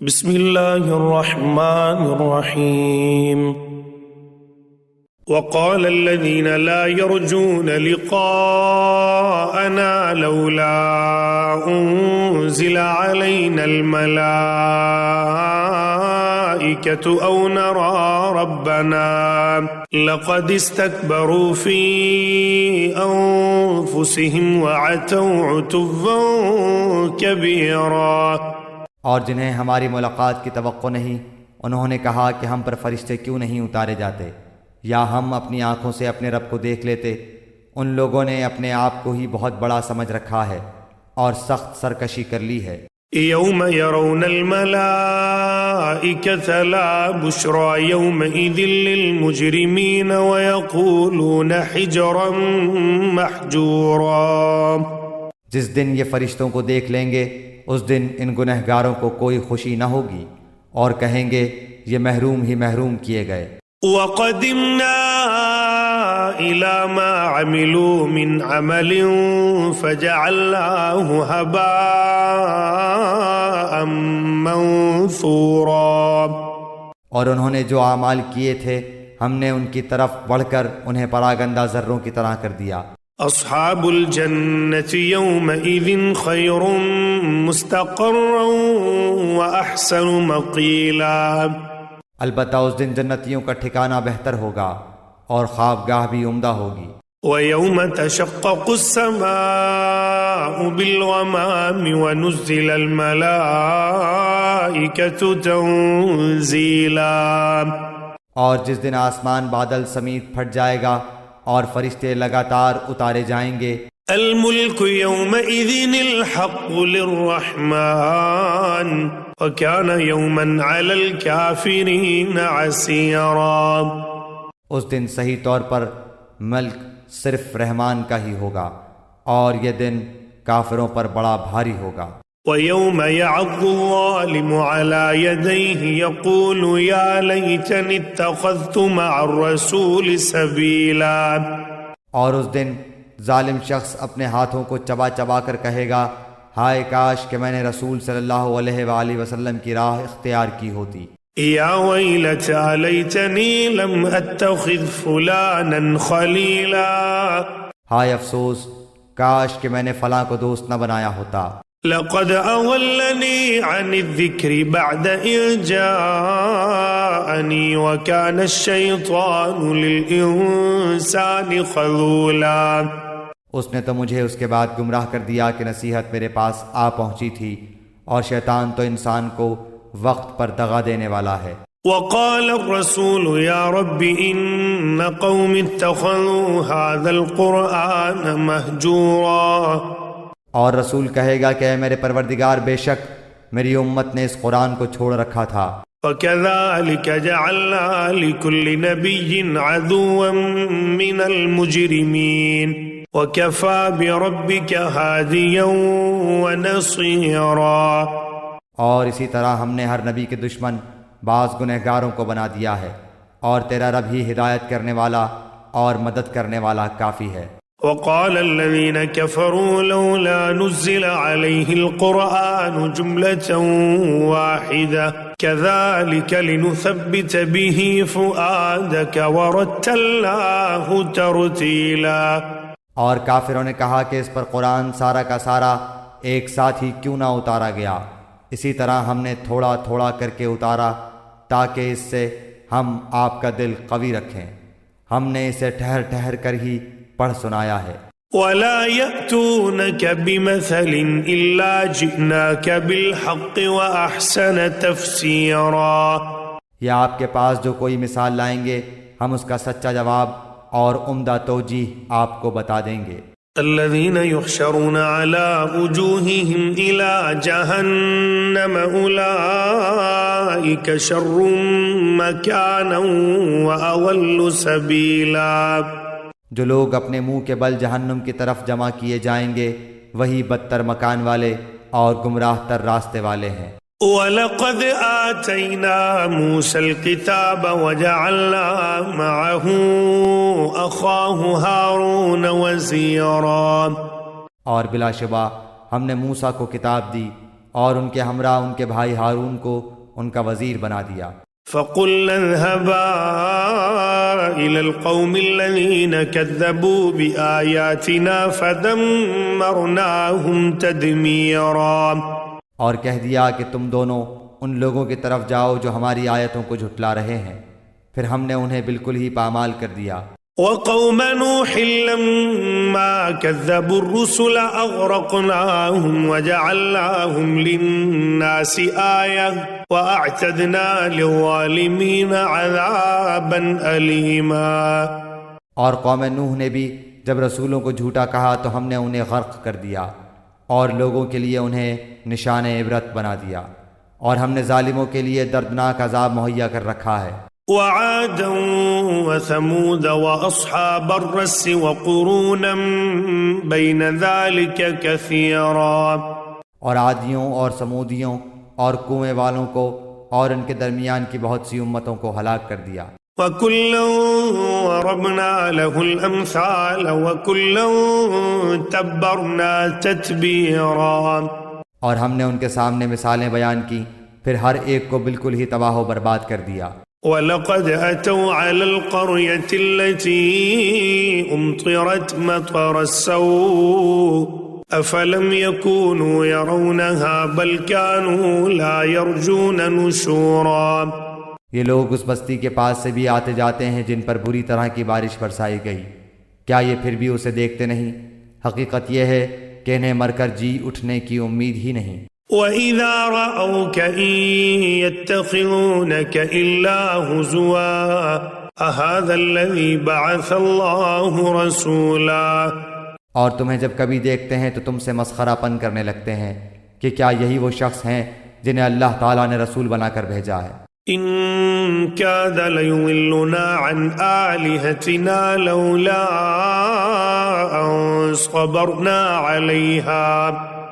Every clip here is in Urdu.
بسم الله الرحمن الرحيم. وقال الذين لا يرجون لقاءنا لولا أنزل علينا الملائكة أو نرى ربنا لقد استكبروا في أنفسهم وعتوا عتوا كبيرا. اور جنہیں ہماری ملاقات کی توقع نہیں، انہوں نے کہا کہ ہم پر فرشتے کیوں نہیں اتارے جاتے، یا ہم اپنی آنکھوں سے اپنے رب کو دیکھ لیتے۔ ان لوگوں نے اپنے آپ کو ہی بہت بڑا سمجھ رکھا ہے اور سخت سرکشی کر لی ہے۔ يوم يرون الملائكة لا بشرى يومئذ للمجرمين ويقولون حجرا محجورا. جس دن یہ فرشتوں کو دیکھ لیں گے اس دن ان گنہگاروں کو کوئی خوشی نہ ہوگی اور کہیں گے یہ محروم ہی محروم کیے گئے۔ وَقَدِمْنَا إِلَى مَا عَمِلُوا مِنْ عَمَلٍ فَجَعَلْنَاهُ هَبَاءً مَنْثُورًا. اور انہوں نے جو اعمال کیے تھے ہم نے ان کی طرف بڑھ کر انہیں پراگندہ ذروں کی طرح کر دیا۔ اصحاب الجنة يومئذ خير مستقرا واحسن مقيلا. البتہ اس دن جنتیوں کا ٹھکانہ بہتر ہوگا اور خوابگاہ بھی عمدہ ہوگی۔ ويوم تشقق السماء بالغمام ونزل الملائكة تنزيلا. اور جس دن آسمان بادل سمیت پھٹ جائے گا اور فرشتے لگاتار اتارے جائیں گے۔ الملك يومئذ الحق للرحمن وكان يوما على الكافرين عسيرا. اس دن صحیح طور پر ملک صرف رحمان کا ہی ہوگا اور یہ دن کافروں پر بڑا بھاری ہوگا۔ وَيَوْمَ يَعَضُّ الظَّالِمُ عَلَى يَدَيْهِ يَقُولُ يَا لَيْتَنِي اتَّخَذْتُ مَعَ الرَّسُولِ سَبِيلًا. اور اس دن ظالم شخص اپنے ہاتھوں کو چبا چبا کر کہے گا ہائے کاش کہ میں نے رسول صلی اللہ علیہ وآلہ وسلم کی راہ اختیار کی ہوتی۔ یا ویلتى لیتنی لم اتخذ فلانا خلیلا. ہائے افسوس کاش کہ میں نے فلاں کو دوست نہ بنایا ہوتا۔ لقد اضلنی عن الذکر بعد اذ جاءنی وکان الشیطان للانسان خذولا. اس نے تو مجھے اس کے بعد گمراہ کر دیا کہ نصیحت میرے پاس آ پہنچی تھی اور شیطان تو انسان کو وقت پر دغا دینے والا ہے۔ وقال الرسول یا رب ان قوم اتخذوا هذا القرآن مہجورا. اور رسول کہے گا کہ اے میرے پروردگار بے شک میری امت نے اس قرآن کو چھوڑ رکھا تھا۔ وَكَذَلِكَ جَعَلْنَا لِكُلِّ نَبِيٍّ عَدُوًّا مِّنَ الْمُجْرِمِينَ وَكَفَى بِرَبِّكَ هَادِيًا وَنَصِيرًا. اور اسی طرح ہم نے ہر نبی کے دشمن بعض گنہگاروں کو بنا دیا ہے اور تیرا رب ہی ہدایت کرنے والا اور مدد کرنے والا کافی ہے۔ وقال الذين كفروا لولا نزل عليه القرآن جملة واحدة كذلك لنثبت به فؤادك ورتلناه ترتيلا. اور کافروں نے کہا کہ اس پر قرآن سارا کا سارا ایک ساتھ ہی کیوں نہ اتارا گیا، اسی طرح ہم نے تھوڑا تھوڑا کر کے اتارا تاکہ اس سے ہم آپ کا دل قوی رکھیں۔ ہم نے اسے ٹھہر ٹھہر کر ہی پڑھ سنایا ہے۔ وَلَا يَأْتُونَكَ بِمَثَلٍ إِلَّا جِئْنَاكَ بِالْحَقِّ وَأَحْسَنَ تَفْسِيرًا. یا آپ کے پاس جو کوئی مثال لائیں گے ہم اس کا سچا جواب اور عمدہ توجیہ آپ کو بتا دیں گے۔ الذين يحشرون على وجوههم إلى جهنم أولئك شر مكانا وأضل سبيلا. جو لوگ اپنے منہ کے بل جہنم کی طرف جمع کیے جائیں گے وہی بدتر مکان والے اور گمراہ تر راستے والے ہیں۔ وَلَقَدْ آتَيْنَا مُوسَى الْكِتَابَ وَجَعَلْنَا مَعَهُ أَخَاهُ هَارُونَ وَزِيرًا. اور بلا شبہ ہم نے موسیٰ کو کتاب دی اور ان کے ہمراہ ان کے بھائی ہارون کو ان کا وزیر بنا دیا۔ فقلنا اذهبا إلى القوم الذين كذبوا بآياتنا فدمرناهم تدميرا، اور کہہ دیا کہ تم دونوں ان لوگوں کی طرف جاؤ جو ہماری آیتوں کو جھٹلا رہے ہیں، پھر ہم نے انہیں بالکل ہی پامال کر دیا۔ وقوم نوح لما كذبوا الرسل أغرقناهم وجعلناهم للناس آية وأعتدنا للظالمين عذابا أليما۔ اور قوم نوح نے بھی جب رسولوں کو جھوٹا کہا تو ہم نے انہیں غرق کر دیا اور لوگوں کے لیے انہیں نشان عبرت بنا دیا، اور ہم نے ظالموں کے لیے دردناک عذاب مہیا کر رکھا ہے۔ وعادا وثمود وأصحاب الرس وقرونا بين ذلك كثيرا، اور عادیوں اور سمودیوں اور کنویں والوں کو اور ان کے درمیان کی بہت سی امتوں کو ہلاک کر دیا۔ وَكُلًّا ضَرَبْنَا لَهُ الْأَمْثَالَ وَكُلًّا تَبَّرْنَا تَتْبِيرًا، اور ہم نے ان کے سامنے مثالیں بیان کی، پھر ہر ایک کو بالکل ہی تباہ و برباد کر دیا۔ وَلَقَدْ أَتَوْا عَلَى الْقَرْيَةِ الَّتِي أُمْطِرَتْ مَطَرَ السَّوْءِ أَفَلَمْ يَكُونُوا يَرَوْنَهَا بَلْ كَانُوا لَا يَرْجُونَ نُشُورًا۔ یہ لوگ اس بستی کے پاس سے بھی آتے جاتے ہیں جن پر بری طرح کی بارش برسائی گئی، کیا یہ پھر بھی اسے دیکھتے نہیں؟ حقیقت یہ ہے کہ انہیں مر کر جی اٹھنے کی امید ہی نہیں۔ وَإِذَا رَأَوْكَ إِن يَتَّخِذُونَكَ إِلَّا هُزُوًا أَهَذَا الَّذِي بَعَثَ اللَّهُ رَسُولًا، اور تمہیں جب کبھی دیکھتے ہیں تو تم سے مسخرہ پن کرنے لگتے ہیں کہ کیا یہی وہ شخص ہیں جنہیں اللہ تعالیٰ نے رسول بنا کر بھیجا ہے۔ إِن كَادَ لَيُضِلُّنَا عَنْ آلِهَتِنَا لَوْلَا أَن صَبَرْنَا عَلَيْهَا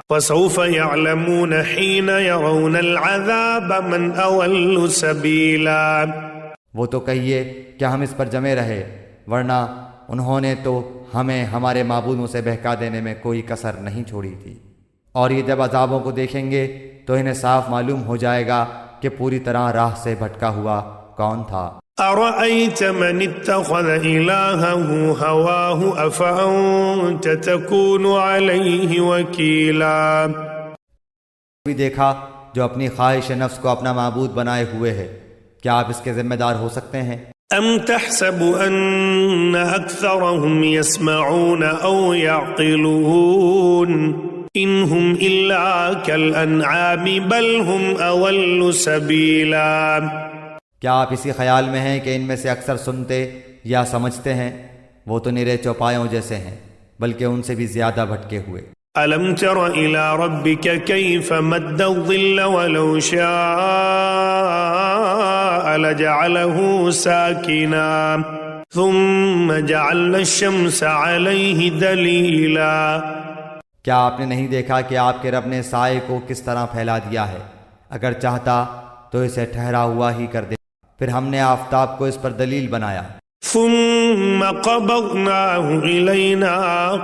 وَسَوْفَ يَعْلَمُونَ حِينَ يَرَوْنَ الْعَذَابَ مَنْ أَضَلُّ سَبِيلًا۔ وہ تو کہیے کہ ہم اس پر جمے رہے، ورنہ انہوں نے تو ہمیں ہمارے معبودوں سے بہکا دینے میں کوئی کسر نہیں چھوڑی تھی، اور یہ جب عذابوں کو دیکھیں گے تو انہیں صاف معلوم ہو جائے گا کہ پوری طرح راہ سے بھٹکا ہوا کون تھا۔ أَرَأَيْتَ مَنِ اتَّخَذَ إِلَٰهَهُ هَوَاهُ أَفَأَنتَ تَكُونُ عَلَيْهِ وَكِيلًا۔ بھی دیکھا جو اپنی خواہش نفس کو اپنا معبود بنائے ہوئے ہے، کیا آپ اس کے ذمہ دار ہو سکتے ہیں؟ أَمْ تَحْسَبُ أَنَّ أَكْثَرَهُمْ يَسْمَعُونَ أَوْ يَعْقِلُونَ إِنْ هُمْ إِلَّا كَالْأَنْعَامِ بَلْ هُمْ أَضَلُّ سَبِيلًا۔ کیا آپ اسی خیال میں ہیں کہ ان میں سے اکثر سنتے یا سمجھتے ہیں؟ وہ تو نرے چوپایوں جیسے ہیں، بلکہ ان سے بھی زیادہ بھٹکے ہوئے۔ أَلَمْ تَرَ إِلَىٰ رَبِّكَ كَيْفَ مَدَّ الظِّلَّ وَلَوْ شَاءَ لَجَعَلَهُ سَاكِنًا ثُمَّ جَعَلْنَا الشَّمْسَ عَلَيْهِ دَلِيلًا۔ کیا آپ نے نہیں دیکھا کہ آپ کے رب نے سائے کو کس طرح پھیلا دیا ہے؟ اگر چاہتا تو اسے ٹھہرا ہوا ہی کر دے، پھر ہم نے آفتاب کو اس پر دلیل بنایا۔ ثم قبضناه إلينا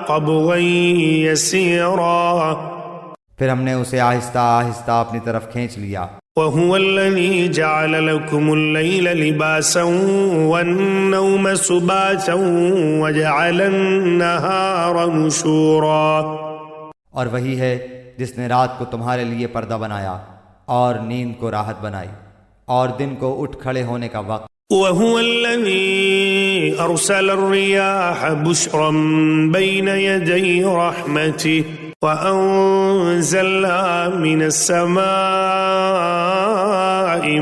قبضا يسيرا، پھر ہم نے اسے آہستہ آہستہ اپنی طرف کھینچ لیا۔ وهو الذي جعل لكم الليل لباسا والنوم سباتا وجعل النهار نشورا، اور وہی ہے جس نے رات کو تمہارے لیے پردہ بنایا اور نیند کو راحت بنائی اور دن کو اٹھ کھڑے ہونے کا وقت۔ وهو الذي أرسل الرياح بشرا بين يدي رحمته وأنزلنا من السماء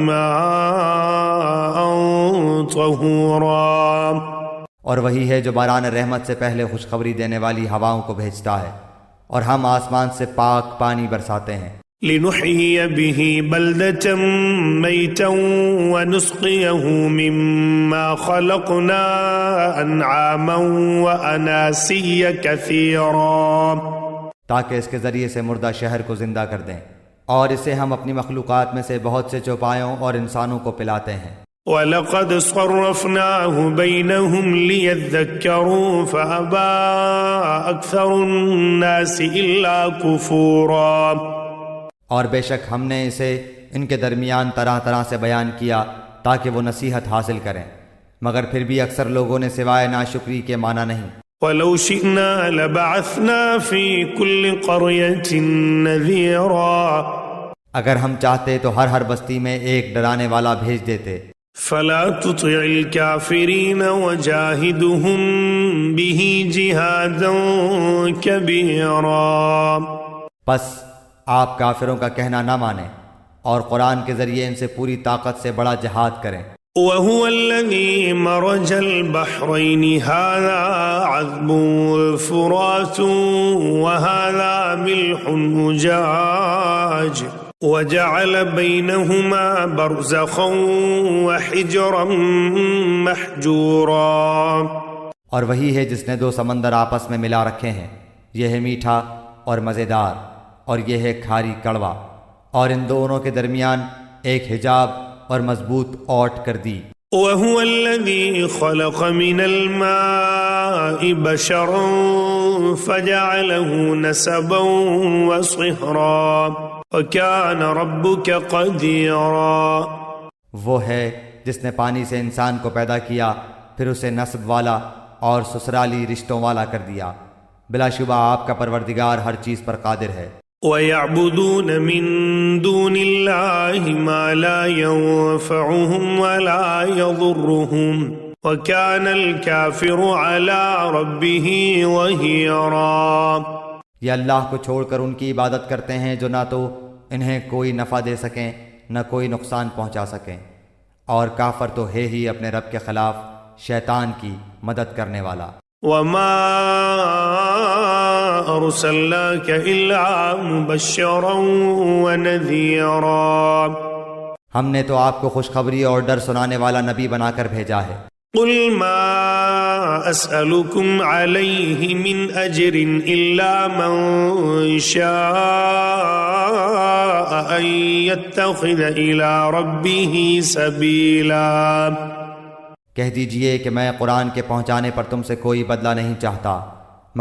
ماء طهورا، اور وہی ہے جو باران رحمت سے پہلے خوشخبری دینے والی ہواؤں کو بھیجتا ہے، اور ہم آسمان سے پاک پانی برساتے ہیں۔ لنحيي به بلدة ميتا ونسقيه مما خلقنا أنعاما وأناسيا كثيرا، تاکہ اس کے ذریعے سے مردہ شہر کو زندہ کر دیں، اور اسے ہم اپنی مخلوقات میں سے بہت سے چوپایوں اور انسانوں کو پلاتے ہیں۔ وَلَقَدْ صَرَّفْنَاهُ بَيْنَهُمْ لِيَذَّكَّرُوا فَأَبَى أَكْثَرُ النَّاسِ إِلَّا كُفُورًا۔ اور بے شک ہم نے اسے ان کے درمیان طرح طرح سے بیان کیا تاکہ وہ نصیحت حاصل کریں، مگر پھر بھی اکثر لوگوں نے سوائے ناشکری کے مانا نہیں۔ وَلَوْ شِئْنَا لَبَعَثْنَا فِي كُلِّ قَرْيَةٍ نَذِيرًا، اگر ہم چاہتے تو ہر بستی میں ایک ڈرانے والا بھیج دیتے۔ فَلَا تُطِعِ الْكَافِرِينَ وَجَاهِدُهُمْ بِهِ جِهَادًا كَبِيرًا، پس آپ کافروں کا کہنا نہ مانیں اور قرآن کے ذریعے ان سے پوری طاقت سے بڑا جہاد کریں۔ وَهُوَ الَّذِي مَرَجَ الْبَحْرَيْنِ هَذَا عَذْبٌ فُرَاتٌ وَهَذَا مِلْحٌ أُجَاجٌ وَجَعَلَ بَيْنَهُمَا بَرْزَخًا وَحِجْرًا مَحْجُورًا، اور وہی ہے جس نے دو سمندر آپس میں ملا رکھے ہیں، یہ ہے میٹھا اور مزیدار، اور یہ ہے کھاری کڑوا، اور ان دونوں کے درمیان ایک حجاب اور مضبوط اوٹ کر دی۔ وَهُوَ الَّذِي خَلَقَ مِنَ الْمَاءِ بَشَرًا فَجَعَلَهُ نَسَبًا وَصِهْرًا وَكَانَ رَبُّكَ قَدِيرًا، وہ ہے جس نے پانی سے انسان کو پیدا کیا، پھر اسے نسب والا اور سسرالی رشتوں والا کر دیا، بلا شبہ آپ کا پروردگار ہر چیز پر قادر ہے۔ وَيَعْبُدُونَ مِن دُونِ اللَّهِ مَا لَا يَنفَعُهُمْ وَلَا يَضُرُّهُمْ وَكَانَ الْكَافِرُ عَلَى رَبِّهِ ظَهِيرًا، یہ اللہ کو چھوڑ کر ان کی عبادت کرتے ہیں جو نہ تو انہیں کوئی نفع دے سکیں نہ کوئی نقصان پہنچا سکیں، اور کافر تو ہے ہی اپنے رب کے خلاف شیطان کی مدد کرنے والا۔ وَمَا أَرْسَلْنَاكَ إِلَّا مُبَشِّرًا وَنَذِيرًا، ہم نے تو آپ کو خوشخبری اور ڈر سنانے والا نبی بنا کر بھیجا ہے۔ قُلْ مَا أَسْأَلُكُمْ عَلَيْهِ مِنْ أَجْرٍ إِلَّا مَنْ شَاءَ أَنْ يَتَّخِذَ إِلَى رَبِّهِ سَبِيلًا، کہہ دیجئے کہ میں قرآن کے پہنچانے پر تم سے کوئی بدلہ نہیں چاہتا،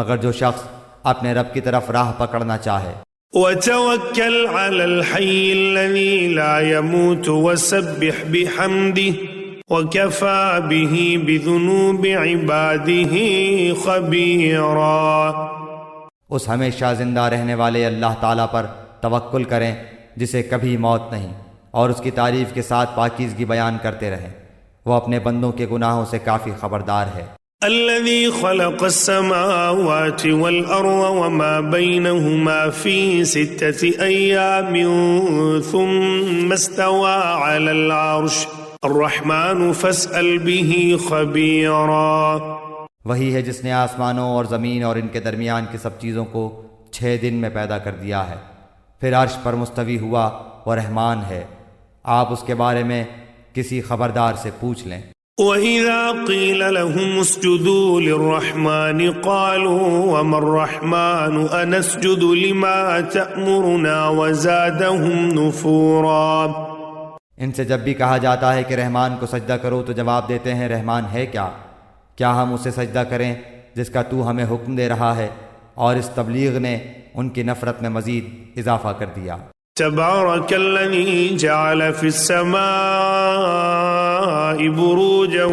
مگر جو شخص اپنے رب کی طرف راہ پکڑنا چاہے۔ وَتَوَكَّلْ عَلَى الْحَيِّ الَّذِي لَا يَمُوتُ وَسَبِّحْ بِحَمْدِهِ وَكَفَى بِهِ بِذُنُوبِ عِبَادِهِ خَبِيرًا، اس ہمیشہ زندہ رہنے والے اللہ تعالیٰ پر توکل کریں جسے کبھی موت نہیں، اور اس کی تعریف کے ساتھ پاکیزگی بیان کرتے رہیں، وہ اپنے بندوں کے گناہوں سے کافی خبردار ہے۔ الذي خلق السماوات والأرض وما بينهما في 6 أيام ثم استوى على العرش الرحمن فاسأل به خبيرا، وہی ہے جس نے آسمانوں اور زمین اور ان کے درمیان کی سب چیزوں کو 6 دن میں پیدا کر دیا ہے، پھر عرش پر مستوی ہوا، وہ رحمان ہے، آپ اس کے بارے میں کسی خبردار سے پوچھ لیں۔ وَإِذَا قِيلَ لَهُمُ اسْجُدُوا لِلرَّحْمَنِ قَالُوا وَمَا الرَّحْمَنُ أَنَسْجُدُ لِمَا تَأْمُرُنَا وَزَادَهُمْ نُفُورًا، ان سے جب بھی کہا جاتا ہے کہ رحمان کو سجدہ کرو تو جواب دیتے ہیں رحمان ہے کیا ہم اسے سجدہ کریں جس کا تو ہمیں حکم دے رہا ہے، اور اس تبلیغ نے ان کی نفرت میں مزید اضافہ کر دیا۔ تبارك الذي جعل في السماء بروجا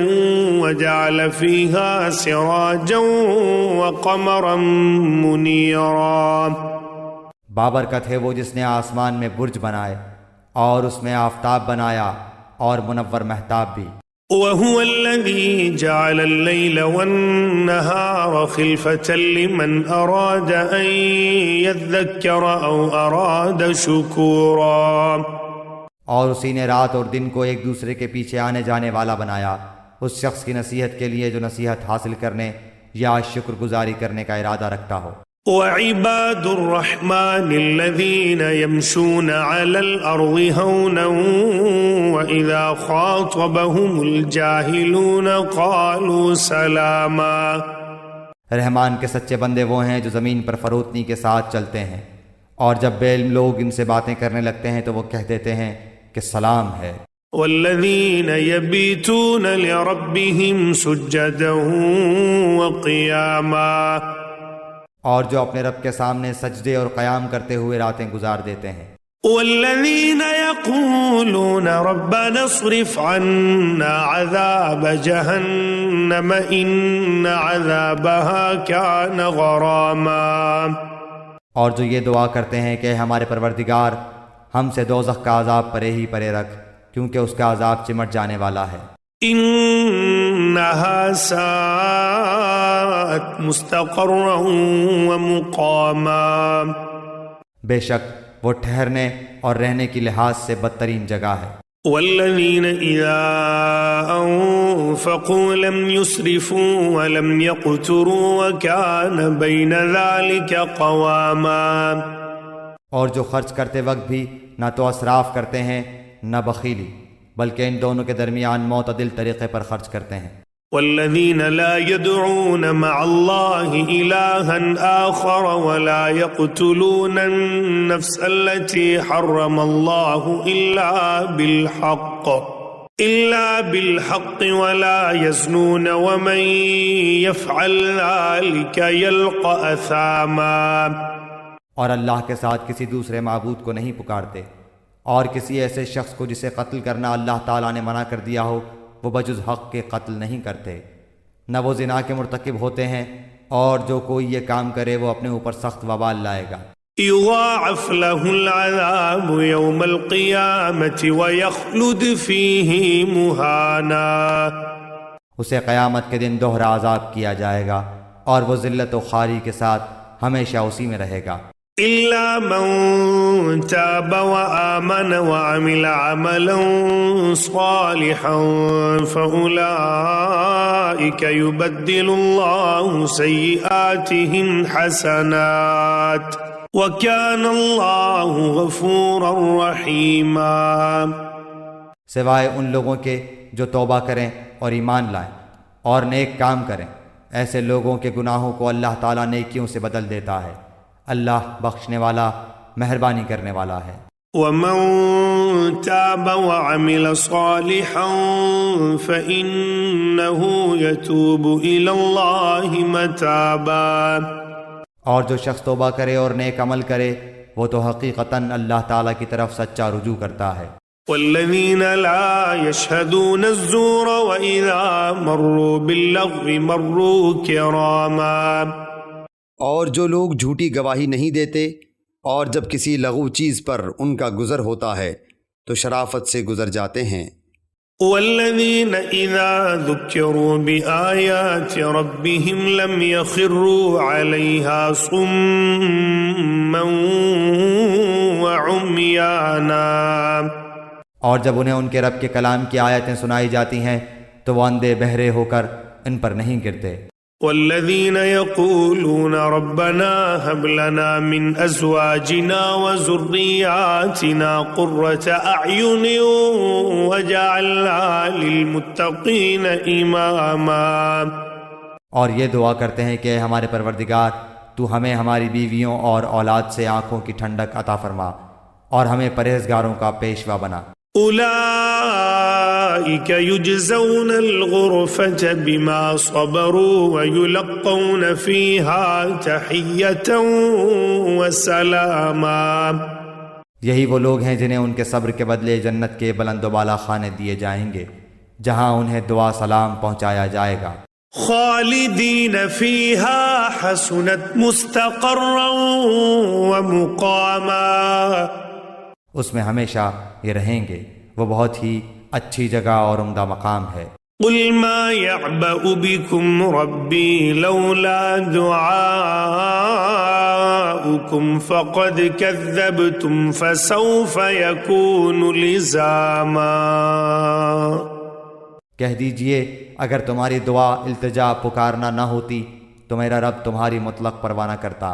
وجعل فيها سراجا وقمرا منيرا، بابرکت ہے وہ جس نے آسمان میں برج بنائے اور اس میں آفتاب بنایا اور منور مہتاب بھی۔ وهو الذي جعل الليل والنهار خلفة لمن أراد أن يذكر أو أراد شكورا، اور اسی نے رات اور دن کو ایک دوسرے کے پیچھے آنے جانے والا بنایا، اس شخص کی نصیحت کے لیے جو نصیحت حاصل کرنے یا شکر گزاری کرنے کا ارادہ رکھتا ہو۔ وعباد الرحمن الذين يمشون على الأرض هونا وإذا خاطبهم الجاهلون قالوا سلاما، رحمان کے سچے بندے وہ ہیں جو زمین پر فروتنی کے ساتھ چلتے ہیں، اور جب بے علم لوگ ان سے باتیں کرنے لگتے ہیں تو وہ کہہ دیتے ہیں کہ سلام ہے۔ والذين يبيتون لربهم سجدا وقياما، اور جو اپنے رب کے سامنے سجدے اور قیام کرتے ہوئے راتیں گزار دیتے ہیں۔ والذين يقولون ربنا اصرف عنا عذاب جهنم إن عذابها كان غراما، اور جو یہ دعا کرتے ہیں کہ ہمارے پروردگار ہم سے دوزخ کا عذاب پرے ہی پرے رکھ، کیونکہ اس کا عذاب چمٹ جانے والا ہے۔ إنها ساءت مستقرا ومقاما، بے شک وہ ٹھہرنے اور رہنے کی لحاظ سے بدترین جگہ ہے۔ والذين إذا أنفقوا لم يسرفوا ولم يقتروا وكان بين ذلك قواما، اور جو خرچ کرتے وقت بھی نہ تو اسراف کرتے ہیں نہ بخیلی، بلکہ ان دونوں کے درمیان معتدل طریقے پر خرچ کرتے ہیں۔ والذين لا يدعون مع الله إلها آخر ولا يقتلون النفس التي حرم الله إلا بالحق ولا يزنون ومن يفعل ذلك يلقى أثاما، اور اللہ کے ساتھ کسی دوسرے معبود کو نہیں پکارتے، اور کسی ایسے شخص کو جسے قتل کرنا اللہ تعالیٰ نے منع کر دیا ہو وہ بجز حق کے قتل نہیں کرتے، نہ وہ زنا کے مرتکب ہوتے ہیں، اور جو کوئی یہ کام کرے وہ اپنے اوپر سخت وبال لائے گا۔ يضاعف له العذاب يوم القيامة ويخلد فيه مهانا، اسے قیامت کے دن دوہرا عذاب کیا جائے گا اور وہ ذلت و خواری کے ساتھ ہمیشہ اسی میں رہے گا۔ إلا من تاب وآمن وعمل عملا صالحا فأولئك يبدل الله سيئاتهم حسنات وكان الله غفورا رحيما، سوائے ان لوگوں کے جو توبہ کریں اور ایمان لائیں اور نیک کام کریں، ایسے لوگوں کے گناہوں کو اللہ تعالیٰ نیکیوں سے بدل دیتا ہے، اللہ بخشنے والا مہربانی کرنے والا ہے۔ ومن تاب وعمل صالحا فإنه يتوب إلى الله متابا، اور جو شخص توبہ کرے اور نیک عمل کرے وہ تو حقیقتاً اللہ تعالیٰ کی طرف سچا رجوع کرتا ہے۔ والذين لا يشهدون الزور وإذا مروا باللغو مروا كراما، اور جو لوگ جھوٹی گواہی نہیں دیتے اور جب کسی لغو چیز پر ان کا گزر ہوتا ہے تو شرافت سے گزر جاتے ہیں۔ والذين إذا ذكروا بآيات ربهم لم يخروا عليها صما وعميانا، اور جب انہیں ان کے رب کے کلام کی آیتیں سنائی جاتی ہیں تو وہ اندھے بہرے ہو کر ان پر نہیں گرتے۔ والذين يقولون ربنا هب لنا من أزواجنا وذرياتنا قرة أعين وجعلنا للمتقين إماما، اور یہ دعا کرتے ہیں کہ ہمارے پروردگار تو ہمیں ہماری بیویوں اور اولاد سے آنکھوں کی ٹھنڈک عطا فرما اور ہمیں پرہیزگاروں کا پیشوا بنا۔ أولئك يجزون الغرفة بما صبروا ويلقون فيها تحية وسلاما، یہی وہ لوگ ہیں جنہیں ان کے صبر کے بدلے جنت کے بلند و بالا خانے دیے جائیں گے جہاں انہیں دعا سلام پہنچایا جائے گا۔ خالدین فیہا حسنت مستقرا ومقاما، اس میں ہمیشہ یہ رہیں گے، وہ بہت ہی اچھی جگہ اور عمدہ مقام ہے۔ قل ما يعبأ بكم ربي لولا دعاؤكم فقد كذبتم فسوف يكون لزاما، کہہ دیجئے اگر تمہاری دعا التجا پکارنا نہ ہوتی تو میرا رب تمہاری مطلق پرواہ نہ کرتا،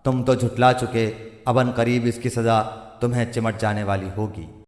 تم تو جھٹلا چکے، ابن قریب اس کی سزا تمہیں چمٹ جانے والی ہوگی۔